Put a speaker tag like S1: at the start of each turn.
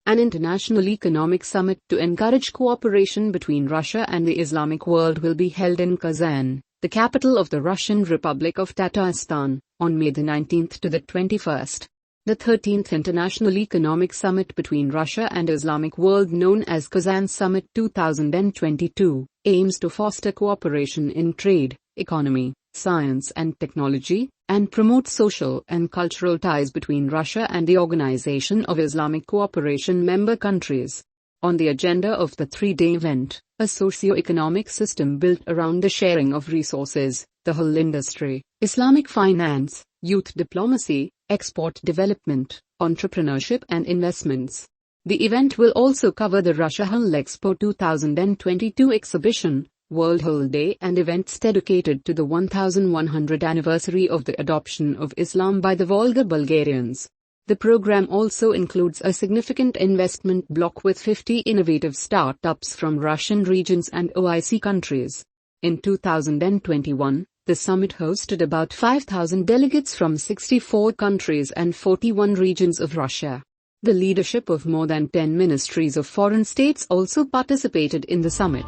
S1: An international economic summit to encourage cooperation between Russia and the Islamic world will be held in Kazan, the capital of the Russian Republic of Tatarstan, on May 19 to the 21st. The 13th International Economic Summit between Russia and Islamic world, known as Kazan Summit 2022, aims to foster cooperation in trade, economy, science and technology, and promote social and cultural ties between Russia and the Organization of Islamic Cooperation member countries. On the agenda of the three-day event, a socio-economic system built around the sharing of resources, the whole industry, Islamic finance, youth diplomacy, export development, entrepreneurship and investments. The event will also cover the Russia Halal Expo 2022 exhibition, World Holiday and events dedicated to the 1100th anniversary of the adoption of Islam by the Volga Bulgarians. The program also includes a significant investment block with 50 innovative startups from Russian regions and OIC countries. In 2021, the summit hosted about 5,000 delegates from 64 countries and 41 regions of Russia. The leadership of more than 10 ministries of foreign states also participated in the summit.